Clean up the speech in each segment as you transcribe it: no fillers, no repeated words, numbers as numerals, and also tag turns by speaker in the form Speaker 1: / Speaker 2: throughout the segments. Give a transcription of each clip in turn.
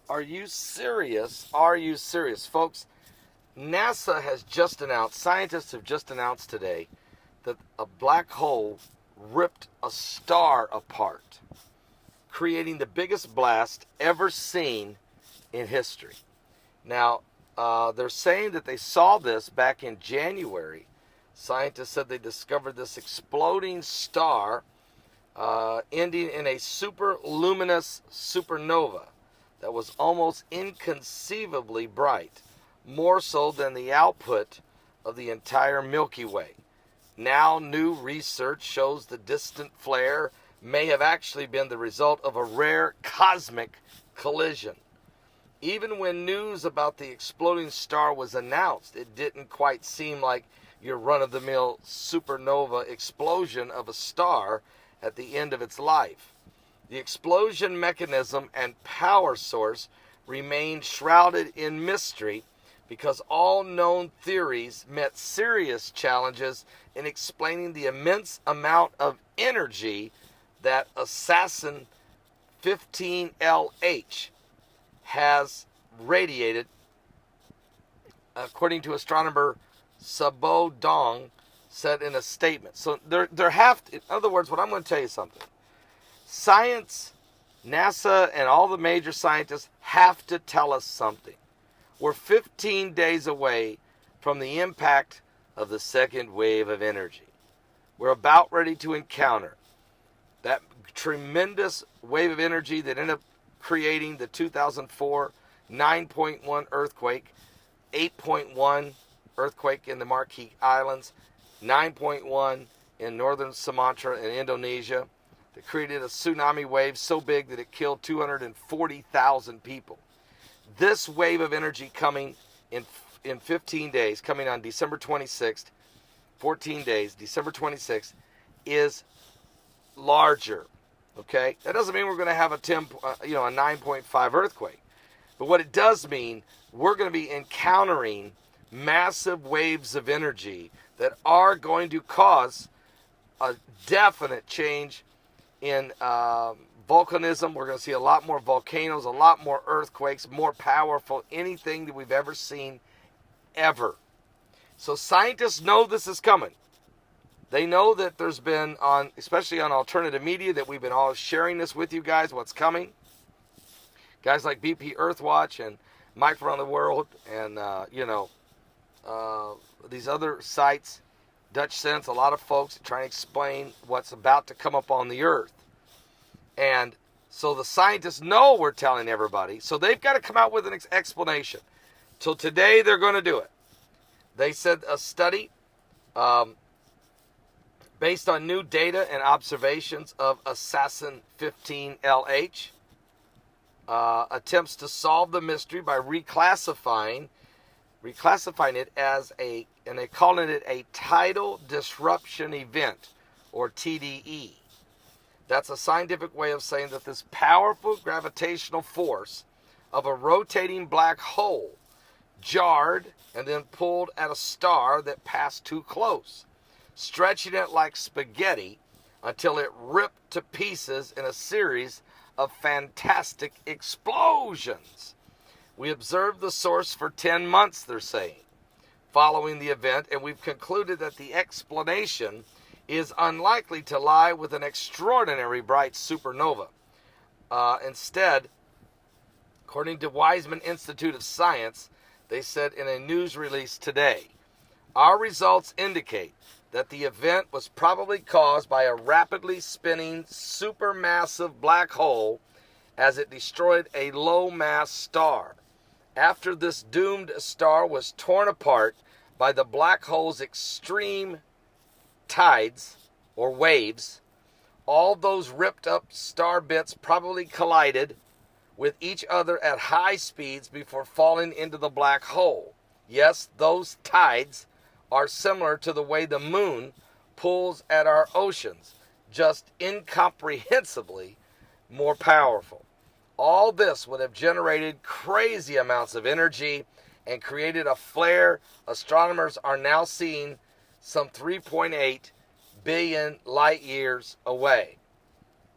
Speaker 1: Are you serious? Are you serious? Folks, NASA has just announced, scientists have just announced today, that a black hole ripped a star apart, creating the biggest blast ever seen in history. Now, they're saying that they saw this back in January. Scientists said they discovered this exploding star ending in a super luminous supernova that was almost inconceivably bright, more so than the output of the entire Milky Way. Now, new research shows the distant flare may have actually been the result of a rare cosmic collision. Even when news about the exploding star was announced, it didn't quite seem like your run-of-the-mill supernova explosion of a star at the end of its life. The explosion mechanism and power source remained shrouded in mystery because all known theories met serious challenges in explaining the immense amount of energy that assassin 15LH has radiated, according to astronomer Sabo Dong said in a statement. So there have to, in other words, what I'm going to tell you something. Science, NASA, and all the major scientists have to tell us something. We're 15 days away from the impact of the second wave of energy. We're about ready to encounter that tremendous wave of energy that ended up creating the 2004 9.1 earthquake, 8.1 earthquake in the Marquise Islands, 9.1 in northern Sumatra in Indonesia, that created a tsunami wave so big that it killed 240,000 people. This wave of energy coming in 15 days, coming on December 26th, 14 days, December 26th, is larger. Okay? That doesn't mean we're going to have a 9.5 earthquake. But what it does mean, we're going to be encountering massive waves of energy that are going to cause a definite change in volcanism. We're going to see a lot more volcanoes, a lot more earthquakes, more powerful, anything that we've ever seen, ever. So scientists know this is coming. They know that there's been, especially on alternative media, that we've been all sharing this with you guys, what's coming. Guys like BP Earthwatch and Mike Around the World and, these other sites, Dutch Sense, a lot of folks trying to explain what's about to come up on the earth. And so the scientists know we're telling everybody. So they've got to come out with an explanation. Till today, they're going to do it. They said a study based on new data and observations of assassin 15LH attempts to solve the mystery by reclassifying it as and they calling it a tidal disruption event, or TDE. That's a scientific way of saying that this powerful gravitational force of a rotating black hole jarred and then pulled at a star that passed too close, stretching it like spaghetti until it ripped to pieces in a series of fantastic explosions. We observed the source for 10 months, they're saying, following the event, and we've concluded that the explanation is unlikely to lie with an extraordinary bright supernova. Instead, according to Weizmann Institute of Science, they said in a news release today, our results indicate that the event was probably caused by a rapidly spinning supermassive black hole as it destroyed a low-mass star. After this doomed star was torn apart by the black hole's extreme tides, or waves, all those ripped up star bits probably collided with each other at high speeds before falling into the black hole. Yes, those tides are similar to the way the moon pulls at our oceans, just incomprehensibly more powerful. All this would have generated crazy amounts of energy and created a flare astronomers are now seeing some 3.8 billion light years away.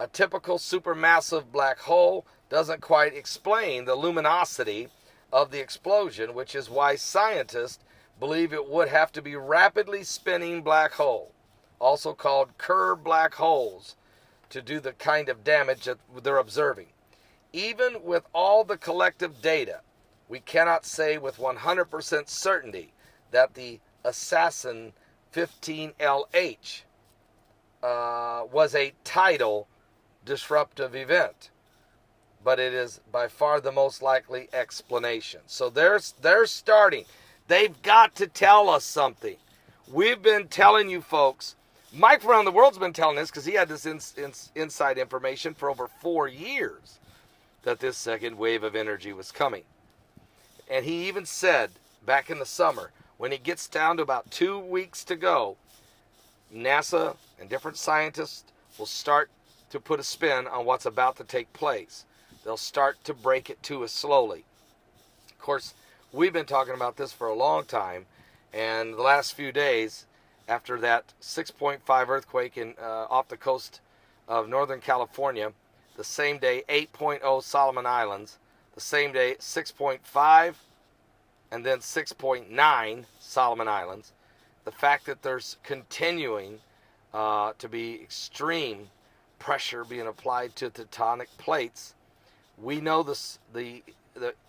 Speaker 1: A typical supermassive black hole doesn't quite explain the luminosity of the explosion, which is why scientists believe it would have to be rapidly spinning black hole, also called Kerr black holes, to do the kind of damage that they're observing. Even with all the collective data, we cannot say with 100% certainty that the Assassin 15LH was a tidal disruptive event, but it is by far the most likely explanation. So they're starting. They've got to tell us something. We've been telling you folks. Mike from around the world's been telling us, because he had this inside information for over 4 years, that this second wave of energy was coming. And he even said back in the summer, when it gets down to about 2 weeks to go, NASA and different scientists will start to put a spin on what's about to take place. They'll start to break it to us slowly. Of course, we've been talking about this for a long time, and the last few days, after that 6.5 earthquake off the coast of Northern California, the same day 8.0 Solomon Islands, the same day 6.5, and then 6.9 Solomon Islands, the fact that there's continuing to be extreme pressure being applied to tectonic plates, we know the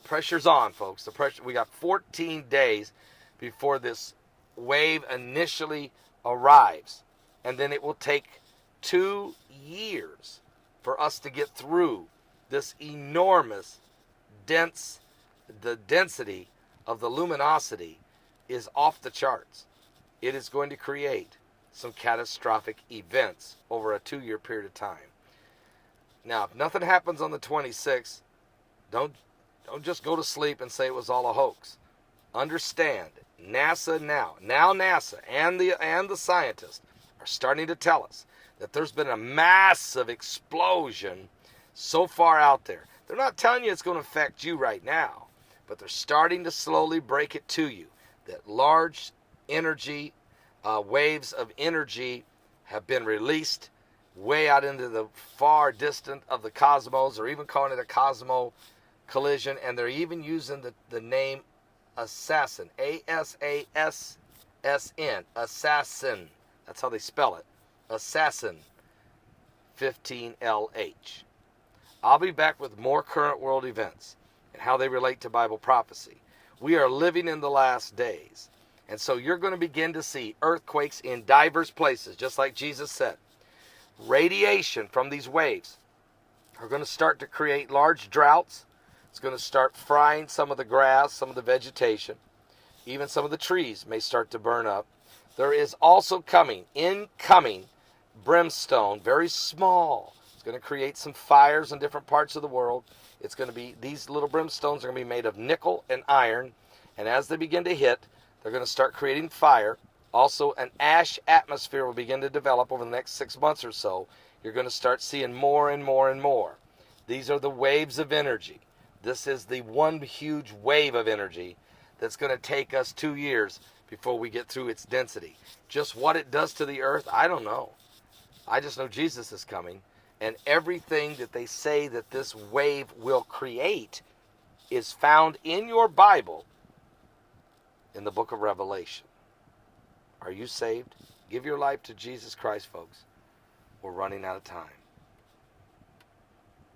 Speaker 1: pressure's on, folks. The pressure. We got 14 days before this wave initially arrives, and then it will take 2 years for us to get through this enormous the density of the luminosity is off the charts. It is going to create some catastrophic events over a 2-year period of time. Now, if nothing happens on the 26th, don't just go to sleep and say it was all a hoax. Understand, NASA now NASA and the scientists are starting to tell us that there's been a massive explosion so far out there. They're not telling you it's going to affect you right now, but they're starting to slowly break it to you that large energy, waves of energy have been released way out into the far distant of the cosmos, or even calling it a cosmo collision, and they're even using the name assassin, A-S-A-S-S-N, assassin. That's how they spell it, assassin 15LH. I'll be back with more current world events and how they relate to Bible prophecy. We are living in the last days, and so you're going to begin to see earthquakes in diverse places, just like Jesus said. Radiation from these waves are going to start to create large droughts. It's going to start frying some of the grass, some of the vegetation. Even some of the trees may start to burn up. There is also incoming brimstone, very small. It's going to create some fires in different parts of the world. It's going to be, these little brimstones are going to be made of nickel and iron. And as they begin to hit, they're going to start creating fire. Also, an ash atmosphere will begin to develop over the next 6 months or so. You're going to start seeing more and more and more. These are the waves of energy. This is the one huge wave of energy that's going to take us 2 years before we get through its density. Just what it does to the earth, I don't know. I just know Jesus is coming. And everything that they say that this wave will create is found in your Bible in the book of Revelation. Are you saved? Give your life to Jesus Christ, folks. We're running out of time.